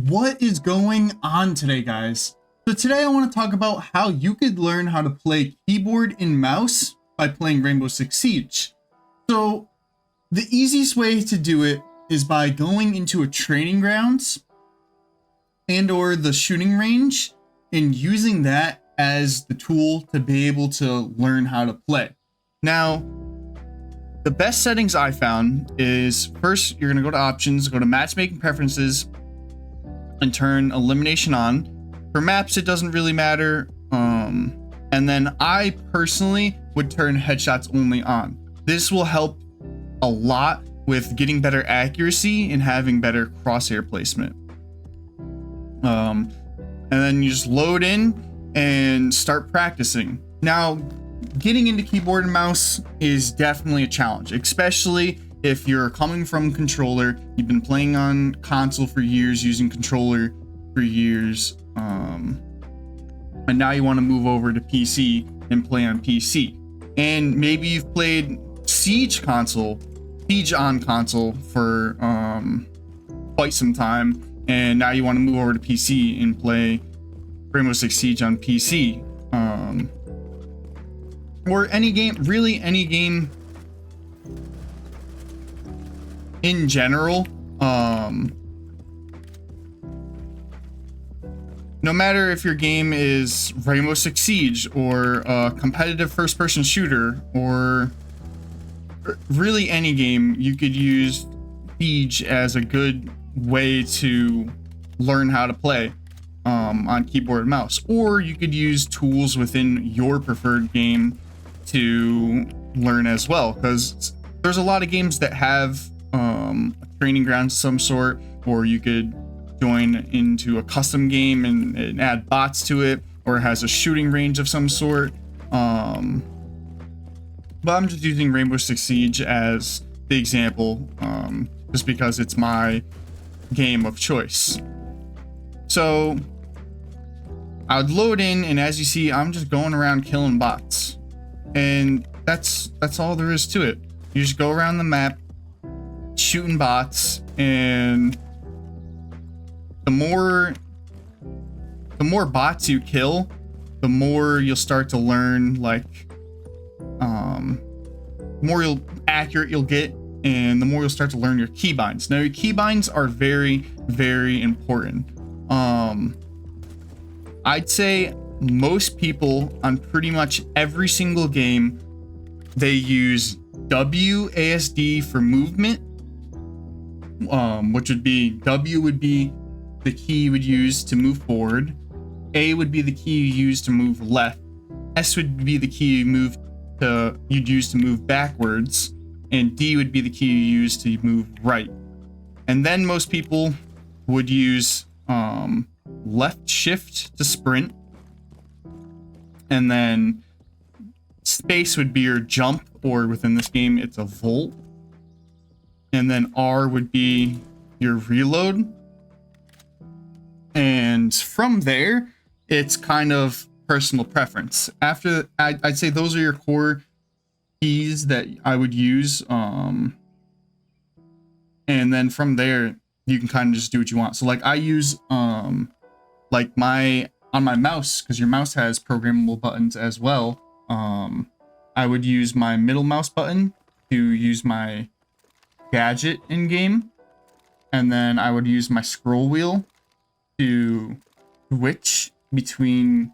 What is going on today, guys? So today I want to talk about how you could learn how to play keyboard and mouse by playing Rainbow Six Siege. So the easiest way to do it is by going into a training grounds and or the shooting range and using that as the tool to be able to learn how to play. Now, the best settings I found is first you're going to go to options, go to matchmaking preferences, and turn elimination on. For maps, it doesn't really matter. And then I personally would turn headshots only on. This will help a lot with getting better accuracy and having better crosshair placement. And then you just load in and start practicing. Now, getting into keyboard and mouse is definitely a challenge, especially if you're coming from controller, you've been playing on console for years, using controller for years, and now you want to move over to PC and play on PC. And maybe you've played Siege on console for quite some time, and now you want to move over to PC and play Rainbow Six Siege on PC. Or any game, really any game in general. No matter if your game is Rainbow Six Siege or a competitive first-person shooter or really any game, you could use Siege as a good way to learn how to play on keyboard and mouse. Or you could use tools within your preferred game to learn as well, because there's a lot of games that have a training ground of some sort, or you could join into a custom game and add bots to it, or it has a shooting range of some sort. But I'm just using Rainbow Six Siege as the example, just because it's my game of choice. So I would load in, and as you see, I'm just going around killing bots, and that's all there is to it. You just go around the map shooting bots, and the more bots you kill, the more you'll start to learn, like more accurate you'll get, and the more you'll start to learn your keybinds. Now, your keybinds are very, very important. I'd say most people on pretty much every single game, they use WASD for movement, which would be W would be the key you would use to move forward, A would be the key you use to move left, S would be the key you'd use to move backwards, and D would be the key you use to move right. And then most people would use left shift to sprint, and then space would be your jump, or within this game it's a volt, and then R would be your reload. And from there, it's kind of personal preference. After, I'd say those are your core keys that I would use. And then from there, you can kind of just do what you want. So like I use, like on my mouse, because your mouse has programmable buttons as well. I would use my middle mouse button to use my gadget in game. And then I would use my scroll wheel to switch between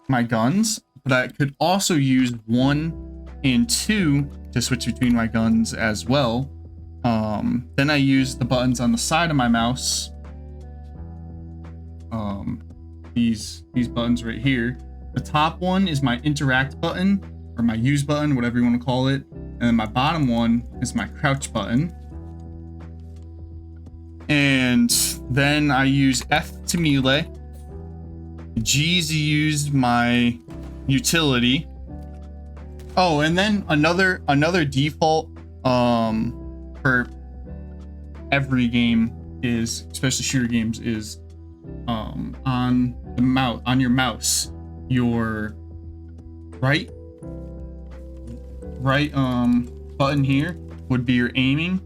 my guns, but I could also use 1 and 2 to switch between my guns as well. Then I use the buttons on the side of my mouse, these buttons right here. The top one is my interact button, or my use button, whatever you want to call it, and then my bottom one is my crouch button. And then I use F to melee, G to use my utility. Oh, and then another default for every game is, especially shooter games, is on your mouse, your right button here would be your aiming,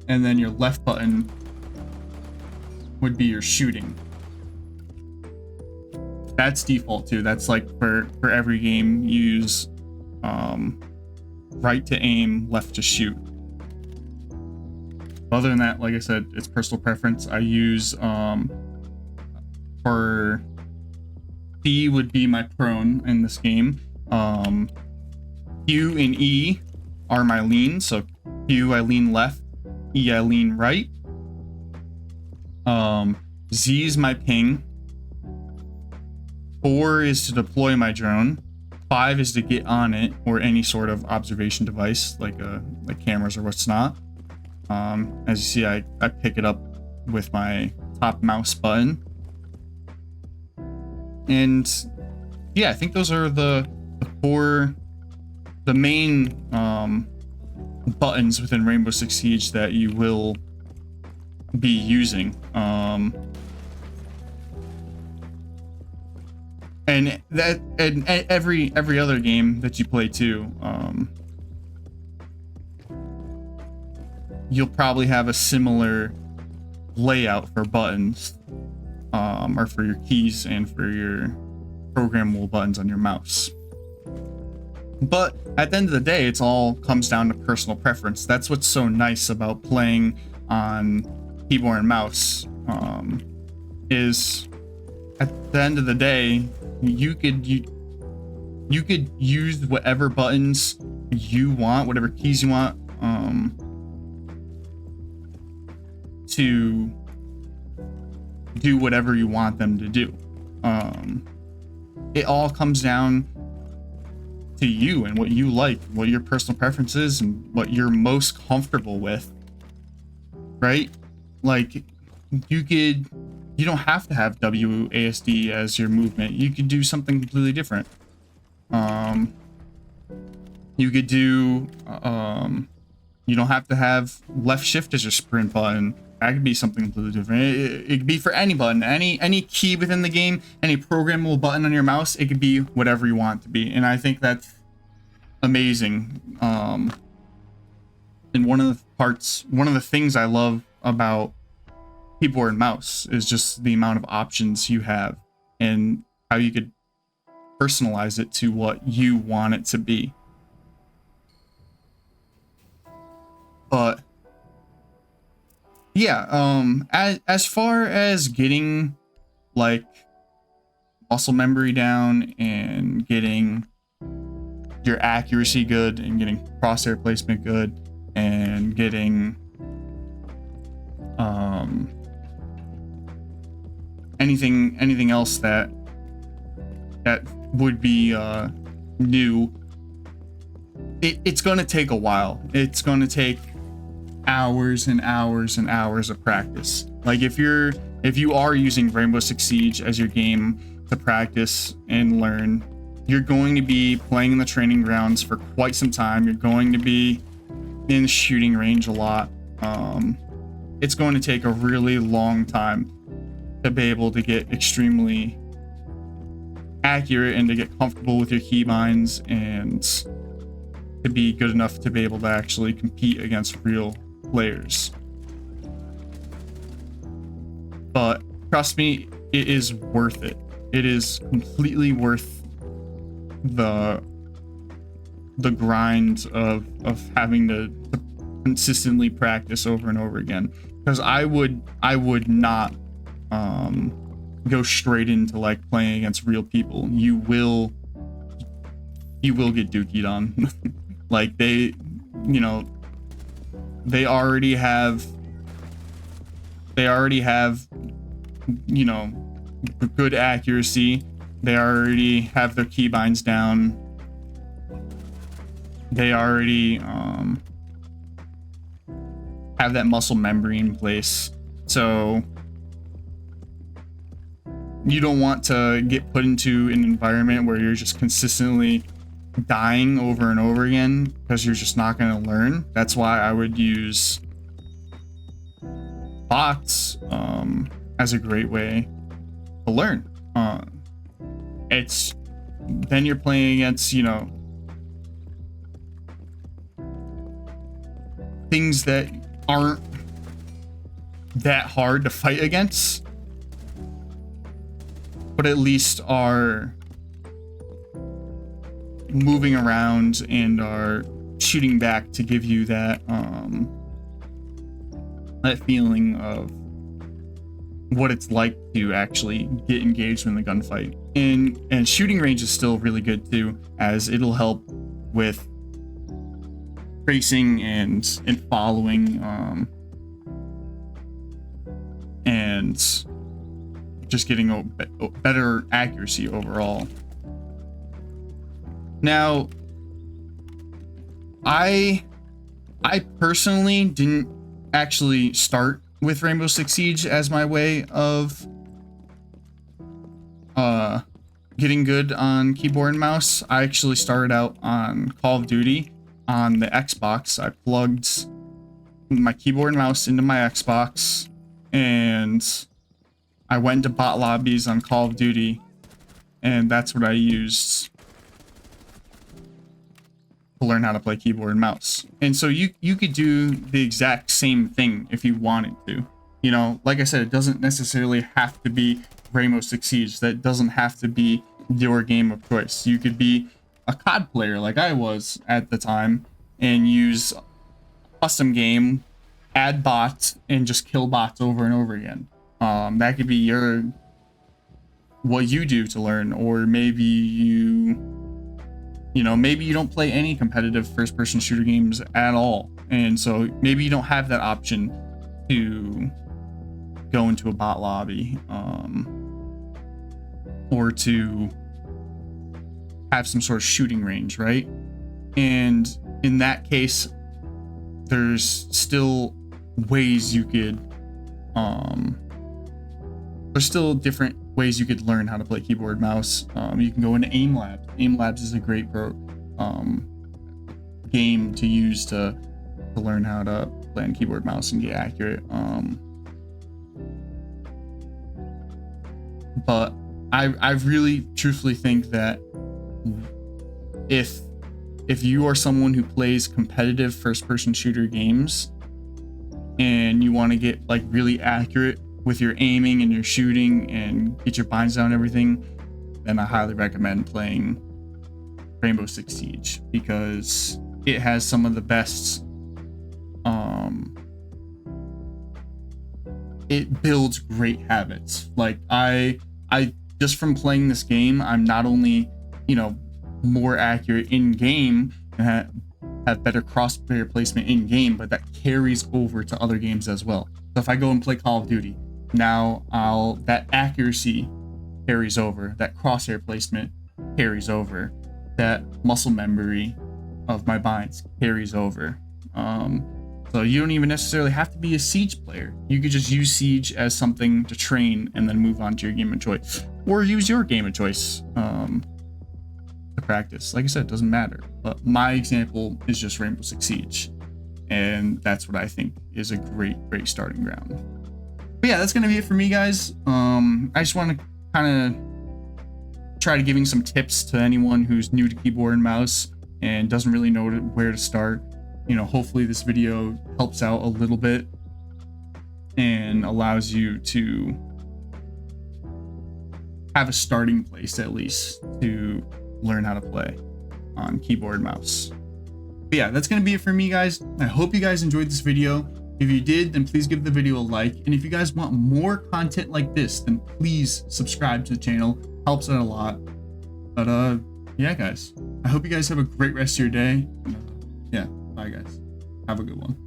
and then your left button would be your shooting. That's default too. That's like for every game, you use right to aim, left to shoot. Other than that, like I said, it's personal preference. I use for D would be my prone in this game. Q and E are my lean. So Q I lean left, E I lean right. Z is my ping. 4 is to deploy my drone. 5 is to get on it or any sort of observation device like cameras or what's not. As you see, I pick it up with my top mouse button. And yeah, I think those are the main buttons within Rainbow Six Siege that you will be using. And every other game that you play too, you'll probably have a similar layout for buttons, or for your keys and for your programmable buttons on your mouse. But at the end of the day, it's all comes down to personal preference. That's what's so nice about playing on keyboard and mouse, is at the end of the day, you could use whatever buttons you want, whatever keys you want, to do whatever you want them to do. It all comes down to you and what you like, what your personal preference is, and what you're most comfortable with, right? Like, you don't have to have WASD as your movement. You could do something completely different. You could do, you don't have to have left shift as your sprint button. That could be something completely different. It could be for any button, any key within the game, any programmable button on your mouse. It could be whatever you want it to be, and I think that's amazing. And one of the things I love about keyboard and mouse is just the amount of options you have and how you could personalize it to what you want it to be. But yeah, as far as getting like muscle memory down and getting your accuracy good and getting crosshair placement good and getting anything else that would be new, it's going to take a while. It's going to take hours and hours and hours of practice. Like if you are using Rainbow Six Siege as your game to practice and learn, you're going to be playing in the training grounds for quite some time. You're going to be in the shooting range a lot. It's going to take a really long time to be able to get extremely accurate and to get comfortable with your keybinds and to be good enough to be able to actually compete against real players. But trust me, it is worth it. It is completely worth the grind of having to consistently practice over and over again, because I would not go straight into like playing against real people. You will get dookied on. Like they already have good accuracy. They already have their keybinds down. They already have that muscle memory in place. So you don't want to get put into an environment where you're just consistently dying over and over again, because you're just not going to learn. That's why I would use bots as a great way to learn. It's then you're playing against, things that aren't that hard to fight against, but at least are moving around and are shooting back to give you that that feeling of what it's like to actually get engaged in the gunfight. And shooting range is still really good too, as it'll help with tracing and following and just getting a better accuracy overall. Now, I personally didn't actually start with Rainbow Six Siege as my way of getting good on keyboard and mouse. I actually started out on Call of Duty on the Xbox. I plugged my keyboard and mouse into my Xbox, and I went to bot lobbies on Call of Duty, and that's what I used to learn how to play keyboard and mouse. And so you could do the exact same thing if you wanted to. You know, like I said, it doesn't necessarily have to be Rainbow Six Siege. That doesn't have to be your game of choice. You could be a COD player like I was at the time and use a custom game, add bots, and just kill bots over and over again. That could be what you do to learn. Or maybe you know, maybe you don't play any competitive first-person shooter games at all, and so maybe you don't have that option to go into a bot lobby, or to have some sort of shooting range, right? And in that case, there's still ways you could, there's still different ways you could learn how to play keyboard mouse. You can go into aim labs. Aim labs is a great game to use to learn how to play on keyboard mouse and get accurate. But I really truthfully think that if you are someone who plays competitive first-person shooter games and you want to get like really accurate with your aiming and your shooting and get your binds down and everything, then I highly recommend playing Rainbow Six Siege, because it has some of the best, it builds great habits. Like I just from playing this game, I'm not only, you know, more accurate in game and have better crosshair placement in game, but that carries over to other games as well. So if I go and play Call of Duty, now that accuracy carries over, that crosshair placement carries over, that muscle memory of my binds carries over. So you don't even necessarily have to be a Siege player. You could just use Siege as something to train and then move on to your game of choice, or use your game of choice to practice. Like I said, it doesn't matter. But my example is just Rainbow Six Siege, and that's what I think is a great starting ground. But yeah, that's gonna be it for me, guys. I just want to kind of try to giving some tips to anyone who's new to keyboard and mouse and doesn't really know where to start. You know, hopefully this video helps out a little bit and allows you to have a starting place at least to learn how to play on keyboard and mouse. But yeah, that's gonna be it for me, guys. I hope you guys enjoyed this video. If you did, then please give the video a like. And if you guys want more content like this, then please subscribe to the channel. Helps out a lot. But yeah, guys, I hope you guys have a great rest of your day. Yeah, bye guys. Have a good one.